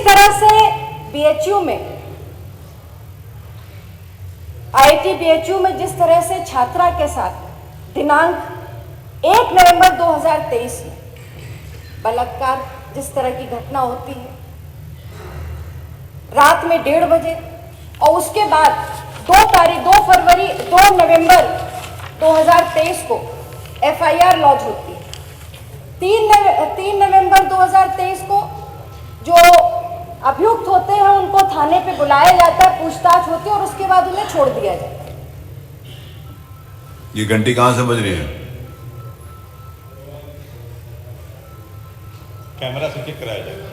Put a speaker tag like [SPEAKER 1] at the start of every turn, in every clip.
[SPEAKER 1] तरह से बीएचयू में, आईआईटी बीएचयू में जिस तरह से छात्रा के साथ दिनांक 1 नवंबर 2023 में बलात्कार जिस तरह की घटना होती है रात में 1:30 बजे, और उसके बाद 2 नवंबर 2023 को एफआईआर लॉन्च होती है। 3 नवंबर 2023 को जो अभियुक्त होते हैं उनको थाने पे बुलाया जाता है, पूछताछ होती है और उसके बाद उन्हें छोड़ दिया जाता है।
[SPEAKER 2] ये घंटी कहां से बज रही है?
[SPEAKER 3] कैमरा से चेक कराया जाएगा।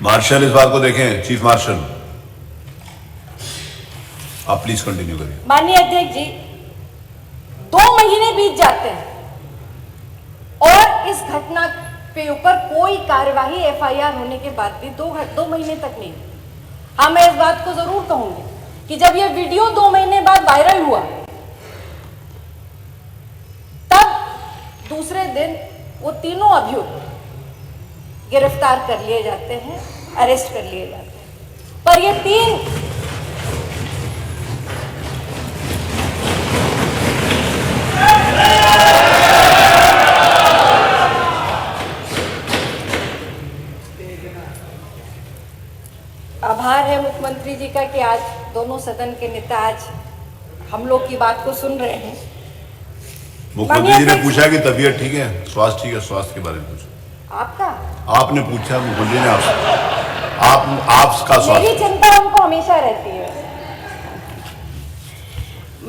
[SPEAKER 2] मार्शल इस बात को देखें, चीफ मार्शल आप प्लीज कंटिन्यू करिए।
[SPEAKER 1] माननीय अध्यक्ष जी, 2 महीने बीत जाते हैं और इस घटना के ऊपर कोई कार्यवाही एफआईआर होने के बाद भी 2 महीने तक नहीं। हाँ, मैं इस बात को जरूर कहूंगी कि जब यह वीडियो 2 महीने बाद वायरल हुआ, तब दूसरे दिन वो तीनों अभियुक्त गिरफ्तार कर लिए जाते हैं, अरेस्ट कर लिए जाते हैं। पर ये 3 आभार है मुख्यमंत्री जी का कि आज दोनों सदन के नेता आज हम लोग की बात को सुन रहे हैं।
[SPEAKER 2] मुख्यमंत्री जी ने पूछा कि तबीयत ठीक है, स्वास्थ्य ठीक है, स्वास्थ्य के बारे में पूछा।
[SPEAKER 1] आपका
[SPEAKER 2] आपने पूछा, मुख्यमंत्री ने आपका स्वास्थ्य।
[SPEAKER 1] मेरी चिंता हमको हमेशा रहती है।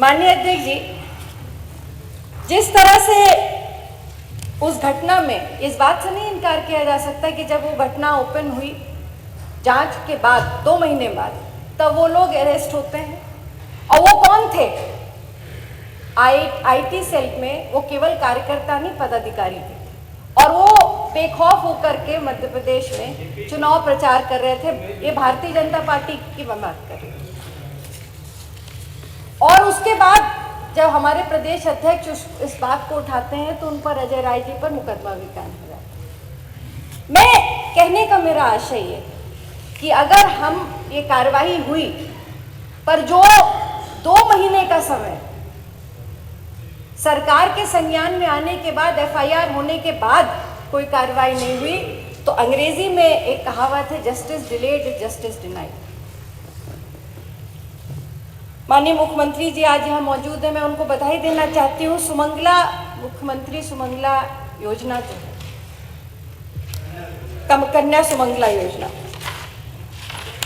[SPEAKER 1] माननीय अध्यक्ष जी, जिस तरह से उस घटना में इस बात से नहीं इनकार किया जा सकता कि जब वो घटना ओपन हुई जांच के बाद 2 महीने बाद, तब वो लोग अरेस्ट होते हैं। और वो कौन थे? आईटी सेल में वो केवल कार्यकर्ता नहीं, पदाधिकारी थे और वो बेखौफ होकर के मध्य प्रदेश में चुनाव प्रचार कर रहे थे। ये भारतीय जनता पार्टी की बात कर रही थी। और उसके बाद जब हमारे प्रदेश अध्यक्ष इस बात को उठाते हैं तो उन पर अजय राय जी पर मुकदमा भी कायम हो जाता है। मैं कहने का मेरा आशय ये कि अगर हम ये कार्रवाई हुई, पर जो 2 महीने का समय सरकार के संज्ञान में आने के बाद, एफआईआर होने के बाद कोई कार्रवाई नहीं हुई, तो अंग्रेजी में एक कहावत है, justice delayed is justice denied. माननीय मुख्यमंत्री जी आज यहाँ मौजूद है, मैं उनको बधाई देना चाहती हूँ। सुमंगला, मुख्यमंत्री सुमंगला योजना जो है, कन्या सुमंगला योजना,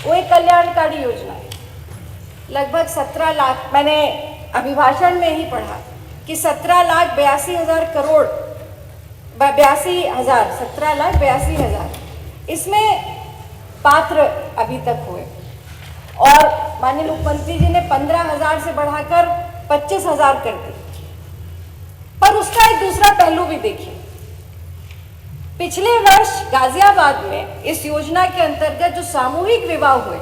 [SPEAKER 1] वो एक कल्याणकारी योजना है। लगभग 17 लाख, मैंने अभिभाषण में ही पढ़ा कि 17,82,000 करोड़, 17,82,000 इसमें पात्र अभी तक हुए। और माननीय मुख्यमंत्री जी ने 15,000 से बढ़ाकर 25,000 कर दी। पर उसका एक दूसरा पहलू भी देखिए। पिछले वर्ष गाजियाबाद में इस योजना के अंतर्गत जो सामूहिक विवाह हुए,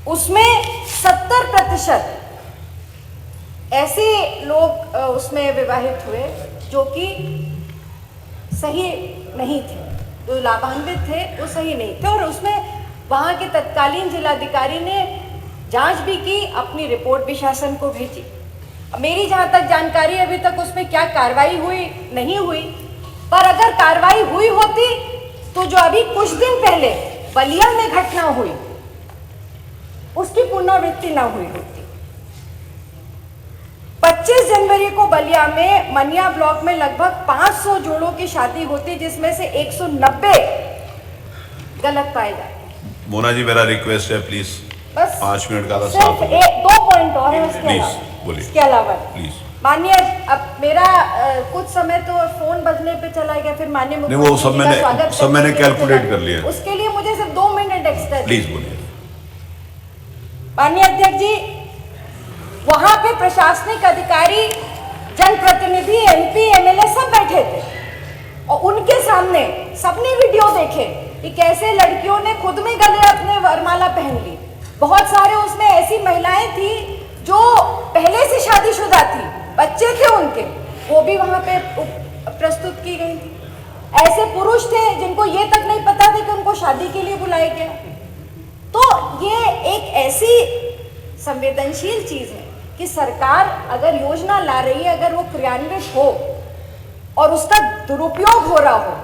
[SPEAKER 1] उसमें 70% ऐसे लोग उसमें विवाहित हुए जो कि सही नहीं थे, जो लाभान्वित थे वो सही नहीं थे। और उसमें वहाँ के तत्कालीन जिलाधिकारी ने जांच भी की, अपनी रिपोर्ट भी शासन को भेजी। मेरी जहाँ तक जानकारी, अभी तक उसमें क्या कार्रवाई हुई नहीं हुई, पर अगर कार्रवाई हुई होती तो जो अभी कुछ दिन पहले बलिया में घटना हुई उसकी पुनरावृत्ति ना हुई होती। 25 जनवरी को बलिया में मनिया ब्लॉक में लगभग 500 जोड़ों की शादी होती, जिसमें से 190 गलत पाए जाते।
[SPEAKER 2] मोना जी, मेरा रिक्वेस्ट है प्लीज,
[SPEAKER 1] बस
[SPEAKER 2] 5 मिनट का
[SPEAKER 1] सिर्फ 2 पॉइंट और है इसके अलावा
[SPEAKER 2] प्लीज।
[SPEAKER 1] माननीय, अब मेरा कुछ समय तो फोन बजने पे चला गया, फिर माननीय
[SPEAKER 2] नहीं, वो सब मैंने कैलकुलेट कर लिया।
[SPEAKER 1] उसके लिए मुझे सिर्फ 2 मिनट एक्स्ट्रा
[SPEAKER 2] प्लीज बोलिए।
[SPEAKER 1] माननीय अध्यक्ष जी, वहां पे प्रशासनिक अधिकारी, जनप्रतिनिधि, एमपी, एमएलए सब बैठे थे और उनके सामने सबने वीडियो देखे कि कैसे लड़कियों ने खुद में गले अपने वरमाला पहन ली। बहुत सारे उसमें ऐसी महिलाएं थी जो पहले से शादीशुदा थी, बच्चे थे उनके, वो भी वहां पे प्रस्तुत की गई थी। ऐसे पुरुष थे जिनको ये तक नहीं पता था कि उनको शादी के लिए बुलाया गया। तो ये एक ऐसी संवेदनशील चीज है कि सरकार अगर योजना ला रही है, अगर वो क्रियान्वित हो और उसका दुरुपयोग हो रहा हो,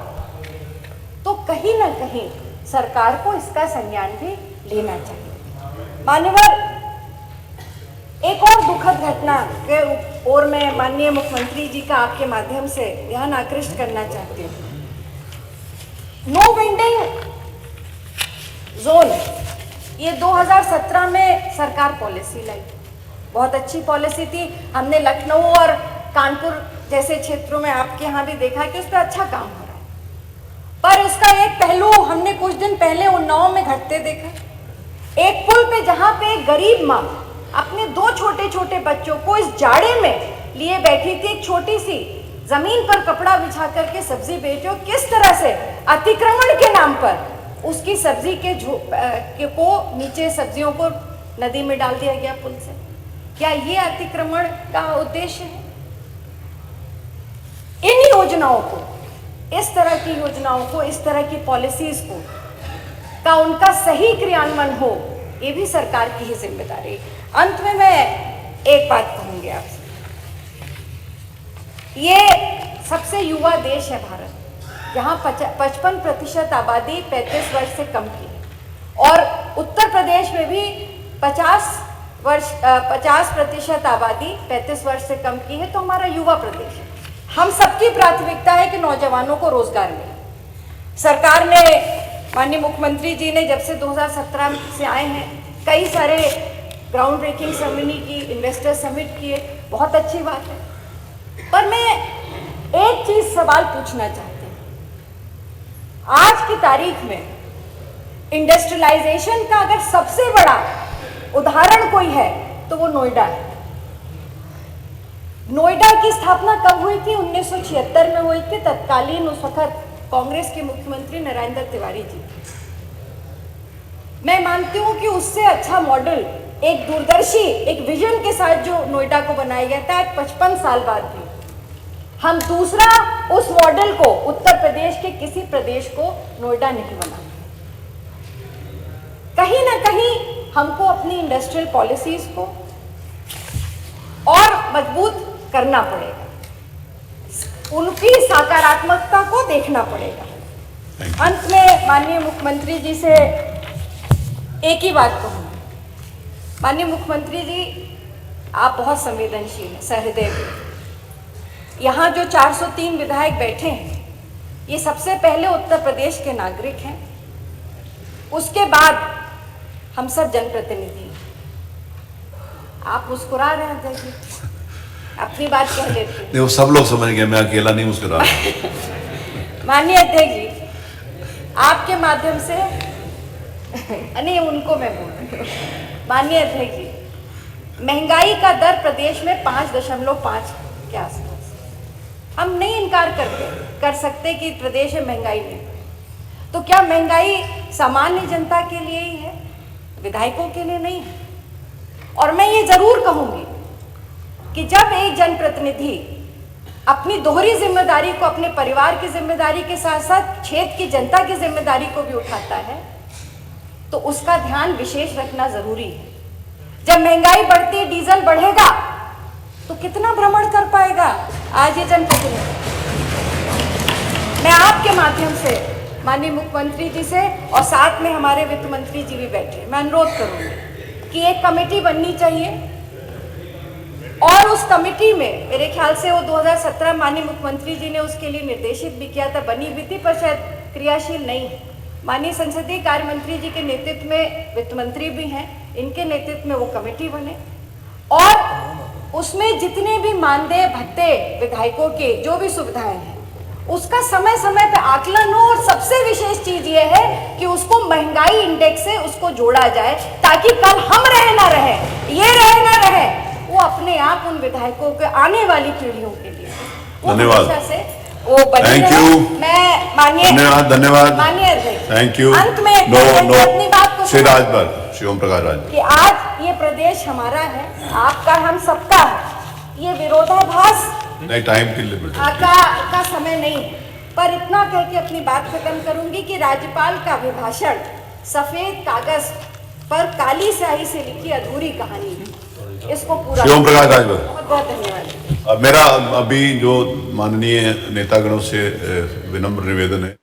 [SPEAKER 1] तो कहीं ना कहीं सरकार को इसका संज्ञान भी लेना चाहिए। मान्यवर, एक और दुखद घटना के ओर मैं माननीय मुख्यमंत्री जी का आपके माध्यम से ध्यान आकृष्ट करना चाहती हूँ। नो वेंडिंग जोन, ये 2017 में सरकार पॉलिसी लाई, बहुत अच्छी पॉलिसी थी। हमने लखनऊ और कानपुर जैसे क्षेत्रों में आपके यहाँ भी देखा कि उस पर अच्छा काम हो रहा है, पर उसका एक पहलू हमने कुछ दिन पहले उन्नाव में घटते देखा। एक पुल पे जहाँ पे एक गरीब माँ अपने 2 छोटे छोटे बच्चों को इस जाड़े में लिए बैठी थी, एक छोटी सी जमीन पर कपड़ा बिछा करके सब्जी बेचो, किस तरह से अतिक्रमण के नाम पर उसकी सब्जी को नीचे सब्जियों को नदी में डाल दिया गया पुल से। क्या ये अतिक्रमण का उद्देश्य है? इन योजनाओं को, इस तरह की योजनाओं को, इस तरह की पॉलिसीज को का उनका सही क्रियान्वयन हो, ये भी सरकार की ही जिम्मेदारी। अंत में मैं एक बात कहूंगी आपसे, ये सबसे युवा देश है भारत, जहां 55% आबादी 35 वर्ष से कम की है, और उत्तर प्रदेश में भी 50% आबादी 35 वर्ष से कम की है। तो हमारा युवा प्रदेश है। हम सबकी प्राथमिकता है कि नौजवानों को रोजगार मिले। सरकार ने, माननीय मुख्यमंत्री जी ने जब से 2017 से आए हैं, कई सारे ग्राउंड ब्रेकिंग सेरेमनी की, इन्वेस्टर समिट किए, बहुत अच्छी बात है। पर मैं एक चीज सवाल पूछना चाहती हूँ। आज की तारीख में इंडस्ट्रियलाइजेशन का अगर सबसे बड़ा उदाहरण कोई है तो वो नोएडा है। नोएडा की स्थापना कब हुई थी? 1976 में हुई थी। तत्कालीन उस वक्त कांग्रेस के मुख्यमंत्री नरेंद्र तिवारी जी। मैं मानती हूं कि उससे अच्छा मॉडल, एक दूरदर्शी, एक विजन के साथ जो नोएडा को बनाया गया था, 55 साल बाद भी हम दूसरा उस मॉडल को, उत्तर प्रदेश के किसी प्रदेश को नोएडा नहीं बना। कहीं ना कहीं हमको अपनी इंडस्ट्रियल पॉलिसीज को और मजबूत करना पड़ेगा, उनकी सकारात्मकता को देखना पड़ेगा। अंत में माननीय मुख्यमंत्री जी से एक ही बात कहूँगी। माननीय मुख्यमंत्री जी, आप बहुत संवेदनशील हैं, सहृदय हैं। यहाँ जो 403 विधायक बैठे हैं, ये सबसे पहले उत्तर प्रदेश के नागरिक हैं, उसके बाद हम सब जनप्रतिनिधि हैं। आप मुस्कुरा रहे हैं अध्यक्ष जी, अपनी बात कह लेते हैं।
[SPEAKER 2] नहीं, वो सब लोग समझ गए, मैं अकेला नहीं मुस्कुरा रहा।
[SPEAKER 1] माननीय अध्यक्ष जी, आपके माध्यम से नहीं, उनको मैं बोल रही हूँ। माननीय अध्यक्ष जी, महंगाई का दर प्रदेश में 5.5 के आसपास। हम नहीं इनकार कर सकते कि प्रदेश में महंगाई नहीं। तो क्या महंगाई सामान्य जनता के लिए ही है, विधायकों के लिए नहीं है? और मैं ये जरूर कहूंगी कि जब एक जनप्रतिनिधि अपनी दोहरी जिम्मेदारी को, अपने परिवार की जिम्मेदारी के साथ साथ क्षेत्र की जनता की जिम्मेदारी को भी उठाता है, तो उसका ध्यान विशेष रखना जरूरी है। जब महंगाई बढ़ती है, डीजल बढ़ेगा, तो कितना भ्रमण कर पाएगा आज ये जनप्रतिनिधि? मैं आपके माध्यम से माननीय मुख्यमंत्री जी से, और साथ में हमारे वित्त मंत्री जी भी बैठे, मैं अनुरोध करूंगी कि एक कमेटी बननी चाहिए, और उस कमेटी में मेरे ख्याल से वो 2017 माननीय मुख्यमंत्री जी ने उसके लिए निर्देशित भी किया था, बनी भी थी, पर शायद क्रियाशील नहीं है। माननीय संसदीय कार्य मंत्री जी के नेतृत्व में, वित्त मंत्री भी हैं, इनके नेतृत्व में वो कमेटी बने, और उसमें जितने भी मानदेय भत्ते विधायकों के जो भी सुविधाएं हैं, उसका समय समय पे आकलन हो, और सबसे विशेष चीज ये है कि उसको महंगाई इंडेक्स से उसको जोड़ा जाए, ताकि कल हम रहे ना रहे, ये रहे ना रहे, वो अपने आप उन विधायकों के आने वाली पीढ़ियों के लिए
[SPEAKER 2] धन्यवाद
[SPEAKER 1] से वो बने।
[SPEAKER 2] Thank you.
[SPEAKER 1] मैं माननीय
[SPEAKER 2] धन्यवाद
[SPEAKER 1] माननीय अध्यक्ष,
[SPEAKER 2] थैंक यू।
[SPEAKER 1] अंत में अपनी बात को
[SPEAKER 2] श्री राजभर, श्री ओम प्रकाश राज,
[SPEAKER 1] कि आज ये प्रदेश हमारा है, आपका, हम सबका है। ये विरोधाभास
[SPEAKER 2] नहीं, टाइम की लिमिट
[SPEAKER 1] का समय नहीं है। पर इतना कह के अपनी बात खत्म करूंगी कि राज्यपाल का अभिभाषण सफेद कागज पर काली स्याही से लिखी अधूरी कहानी है। इसको पूरा
[SPEAKER 2] शिवम प्रकाश राजभर।
[SPEAKER 1] बहुत बहुत धन्यवाद।
[SPEAKER 2] मेरा अभी जो माननीय नेतागणों से विनम्र निवेदन है